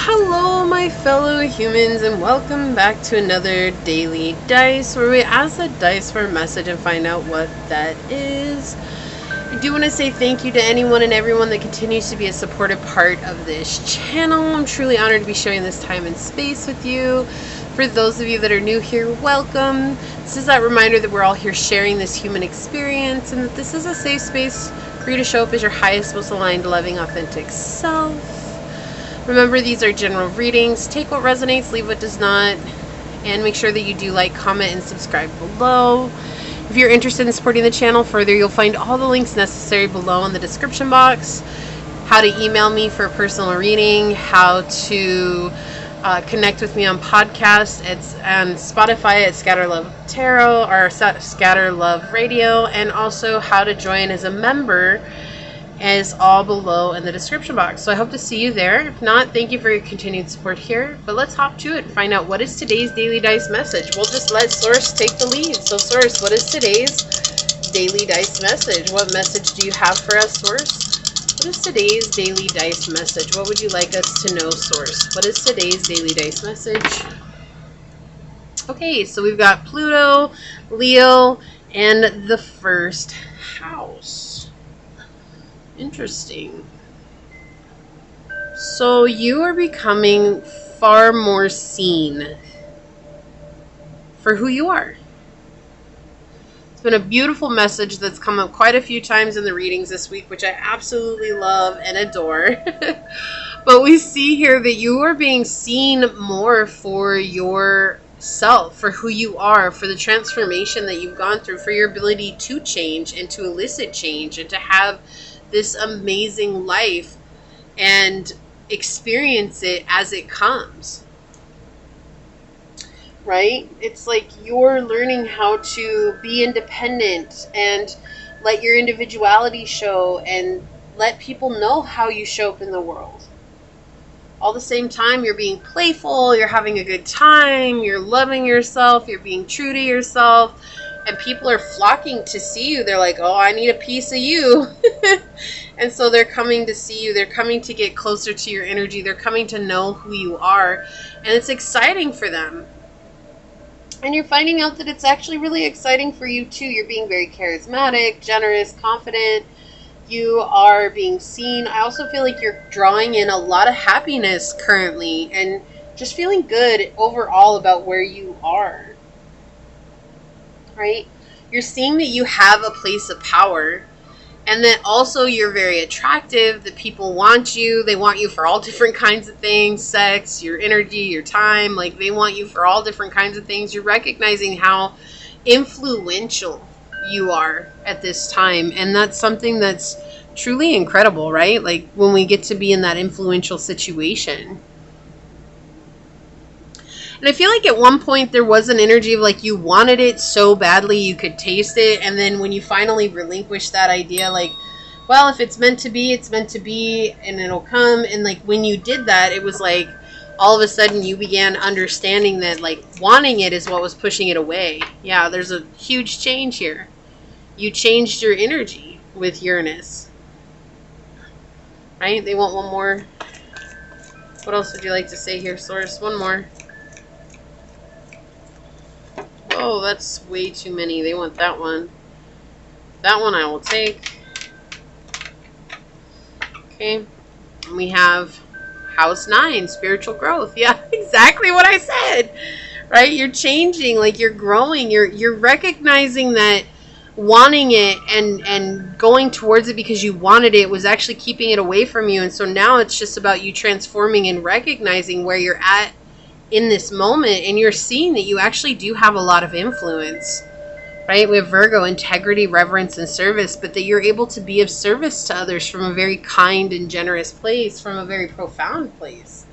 Hello, my fellow humans, and welcome back to another Daily Dice, where we ask the dice for a message and find out what that is. I do want to say thank you to anyone and everyone that continues to be a supportive part of this channel. I'm truly honored to be sharing this time and space with you. For those of you that are new here, welcome. This is that reminder that we're all here sharing this human experience, and that this is a safe space for you to show up as your highest, most aligned, loving, authentic self. Remember, these are general readings. Take what resonates, leave what does not, and make sure that you do like, comment, and subscribe below. If you're interested in supporting the channel further, you'll find all the links necessary below in the description box. How to email me for a personal reading, how to connect with me on podcast. It's on Spotify at scatterlovetarot or scatterlove radio, and also how to join as a member is all below in the description box. So I hope to see you there. If not, thank you for your continued support here. But let's hop to it and find out what is today's Daily Dice message. We'll just let Source take the lead. So Source, what is today's Daily Dice message? What message do you have for us, Source? What is today's Daily Dice message? What would you like us to know, Source? What is today's Daily Dice message? Okay, so we've got Pluto, Leo, and the first house. Interesting. So you are becoming far more seen for who you are. It's been a beautiful message that's come up quite a few times in the readings this week, which I absolutely love and adore. But we see here that you are being seen more for yourself, for who you are, for the transformation that you've gone through, for your ability to change and to elicit change and to have this amazing life and experience it as it comes. Right? It's like you're learning how to be independent and let your individuality show and let people know how you show up in the world. All the same time, you're being playful, you're having a good time, you're loving yourself, you're being true to yourself. And people are flocking to see you. They're like, oh, I need a piece of you. And so they're coming to see you. They're coming to get closer to your energy. They're coming to know who you are. And it's exciting for them. And you're finding out that it's actually really exciting for you too. You're being very charismatic, generous, confident. You are being seen. I also feel like you're drawing in a lot of happiness currently. And just feeling good overall about where you are. Right? You're seeing that you have a place of power, and that also you're very attractive, that people want you. They want you for all different kinds of things, sex, your energy, your time. Like, they want you for all different kinds of things. You're recognizing how influential you are at this time, and that's something that's truly incredible, right? Like, when we get to be in that influential situation. And I feel like at one point there was an energy of like you wanted it so badly you could taste it. And then when you finally relinquish that idea, like, well, if it's meant to be, it's meant to be and it'll come. And like when you did that, it was like all of a sudden you began understanding that like wanting it is what was pushing it away. Yeah, there's a huge change here. You changed your energy with Uranus. Right? They want one more. What else would you like to say here, Source? One more. Oh, that's way too many. They want that one. That one I will take. Okay. And we have House 9, spiritual growth. Yeah, exactly what I said. Right? You're changing, like you're growing. You're recognizing that wanting it and going towards it because you wanted it was actually keeping it away from you. And so now it's just about you transforming and recognizing where you're at in this moment, and you're seeing that you actually do have a lot of influence, right? We have Virgo, integrity, reverence, and service, but that you're able to be of service to others from a very kind and generous place, from a very profound place,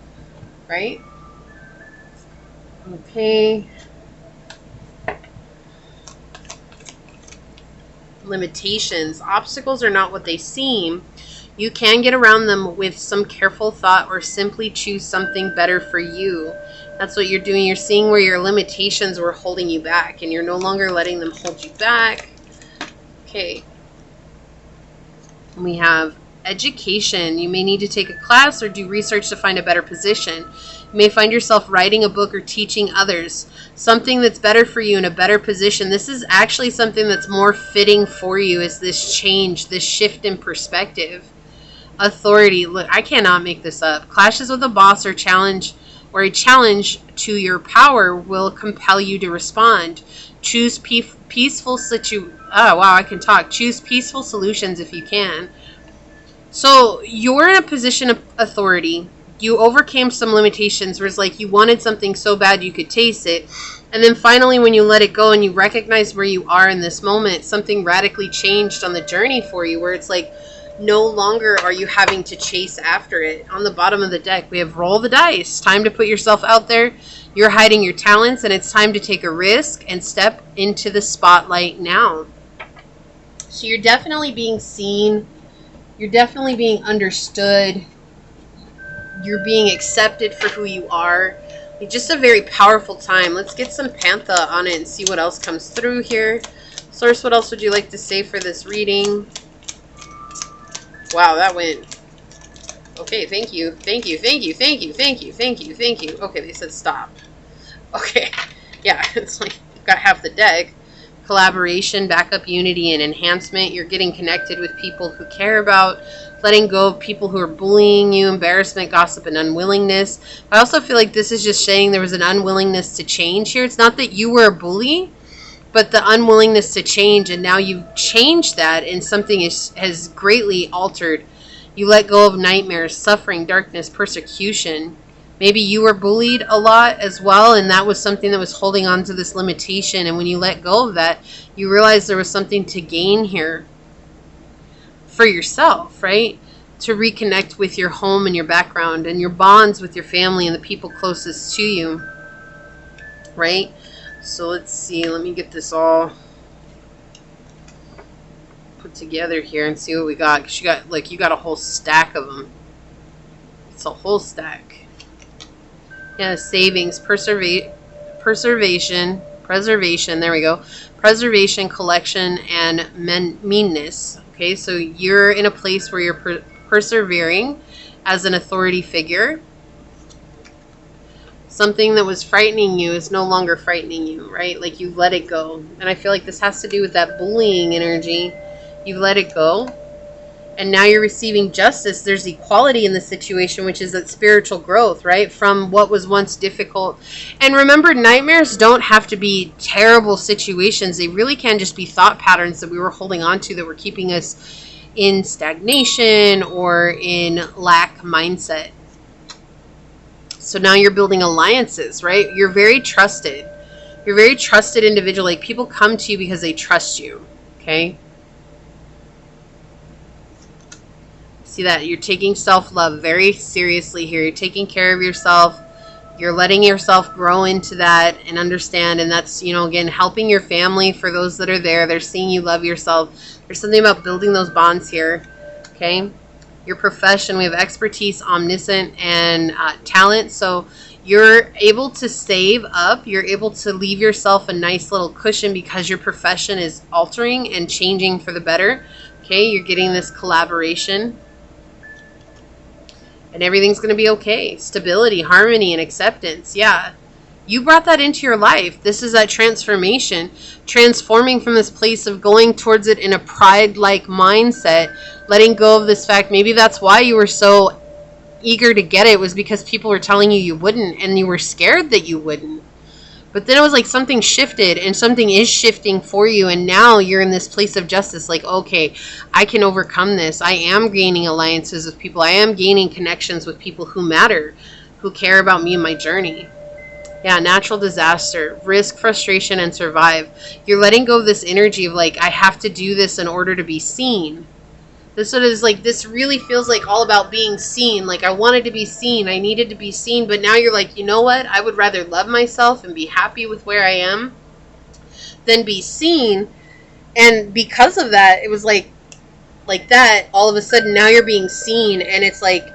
right? Okay. Limitations. Obstacles are not what they seem. You can get around them with some careful thought or simply choose something better for you. That's what you're doing. You're seeing where your limitations were holding you back, and you're no longer letting them hold you back. Okay. We have education. You may need to take a class or do research to find a better position. You may find yourself writing a book or teaching others something that's better for you in a better position. This is actually something that's more fitting for you, is this change, this shift in perspective. Authority. Look, I cannot make this up. Clashes with a boss or a challenge to your power will compel you to respond. Choose peaceful Choose peaceful solutions if you can. So you're in a position of authority. You overcame some limitations where it's like you wanted something so bad you could taste it. And then finally, when you let it go and you recognize where you are in this moment, something radically changed on the journey for you, where it's like no longer are you having to chase after it. On the bottom of the deck, we have roll the dice. Time to put yourself out there. You're hiding your talents, and it's time to take a risk and step into the spotlight now. So you're definitely being seen. You're definitely being understood. You're being accepted for who you are. It's just a very powerful time. Let's get some Pantha on it and see what else comes through here. Source, what else would you like to say for this reading? Wow, that went... Okay, thank you. Thank you, thank you, thank you, thank you, thank you, thank you. Okay, they said stop. Okay, yeah, it's like you've got half the deck. Collaboration, backup, unity, and enhancement. You're getting connected with people who care about, letting go of people who are bullying you, embarrassment, gossip, and unwillingness. I also feel like this is just saying there was an unwillingness to change here. It's not that you were a bully, but the unwillingness to change, and now you've changed that, and something has greatly altered. You let go of nightmares, suffering, darkness, persecution. Maybe you were bullied a lot as well, and that was something that was holding on to this limitation. And when you let go of that, you realize there was something to gain here for yourself, right? To reconnect with your home and your background and your bonds with your family and the people closest to you, right? So let's see. Let me get this all put together here and see what we got. Because you got a whole stack of them. It's a whole stack. Yeah, savings, preservation, there we go. Preservation, collection, and meanness. Okay, so you're in a place where you're persevering as an authority figure. Something that was frightening you is no longer frightening you, right? Like you let it go. And I feel like this has to do with that bullying energy. You let it go. And now you're receiving justice. There's equality in the situation, which is that spiritual growth, right? From what was once difficult. And remember, nightmares don't have to be terrible situations. They really can just be thought patterns that we were holding on to that were keeping us in stagnation or in lack mindset. So now you're building alliances, right? You're very trusted. You're a very trusted individual. Like people come to you because they trust you, okay? See that? You're taking self-love very seriously here. You're taking care of yourself. You're letting yourself grow into that and understand. And that's, you know, again, helping your family. For those that are there, they're seeing you love yourself. There's something about building those bonds here. Okay. Your profession, we have expertise, omniscient, and talent. So you're able to save up. You're able to leave yourself a nice little cushion because your profession is altering and changing for the better. Okay. You're getting this collaboration. And everything's going to be okay. Stability, harmony, and acceptance. Yeah. You brought that into your life. This is that transformation. Transforming from this place of going towards it in a pride-like mindset. Letting go of this fact. Maybe that's why you were so eager to get it. Was because people were telling you you wouldn't. And you were scared that you wouldn't. But then it was like something shifted. And something is shifting for you. And now you're in this place of justice. Like, okay, I can overcome this. I am gaining alliances with people. I am gaining connections with people who matter. Who care about me and my journey. Yeah, natural disaster. Risk, frustration, and survive. You're letting go of this energy of like, I have to do this in order to be seen. This one is like, this really feels like all about being seen. Like I wanted to be seen. I needed to be seen. But now you're like, you know what? I would rather love myself and be happy with where I am than be seen. And because of that, it was like that, all of a sudden now you're being seen. And it's like,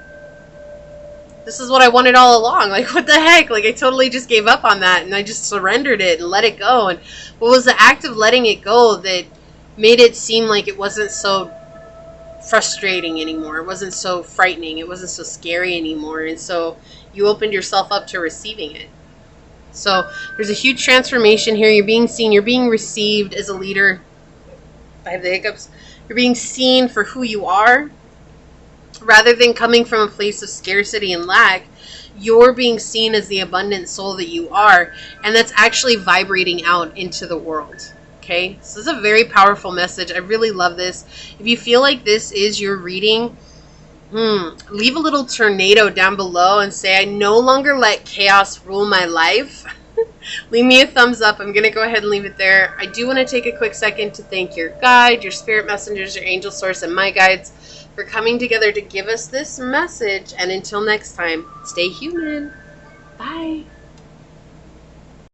this is what I wanted all along. Like, what the heck? Like, I totally just gave up on that. And I just surrendered it and let it go. And what was the act of letting it go that made it seem like it wasn't so frustrating anymore. It wasn't so frightening. It wasn't so scary anymore. And so you opened yourself up to receiving it. So there's a huge transformation here. You're being seen. You're being received as a leader. I have the hiccups. You're being seen for who you are. Rather than coming from a place of scarcity and lack, you're being seen as the abundant soul that you are. And that's actually vibrating out into the world. Okay, so this is a very powerful message. I really love this. If you feel like this is your reading, leave a little tornado down below and say, I no longer let chaos rule my life. Leave me a thumbs up. I'm going to go ahead and leave it there. I do want to take a quick second to thank your guide, your spirit messengers, your angel source, and my guides for coming together to give us this message. And until next time, stay human. Bye.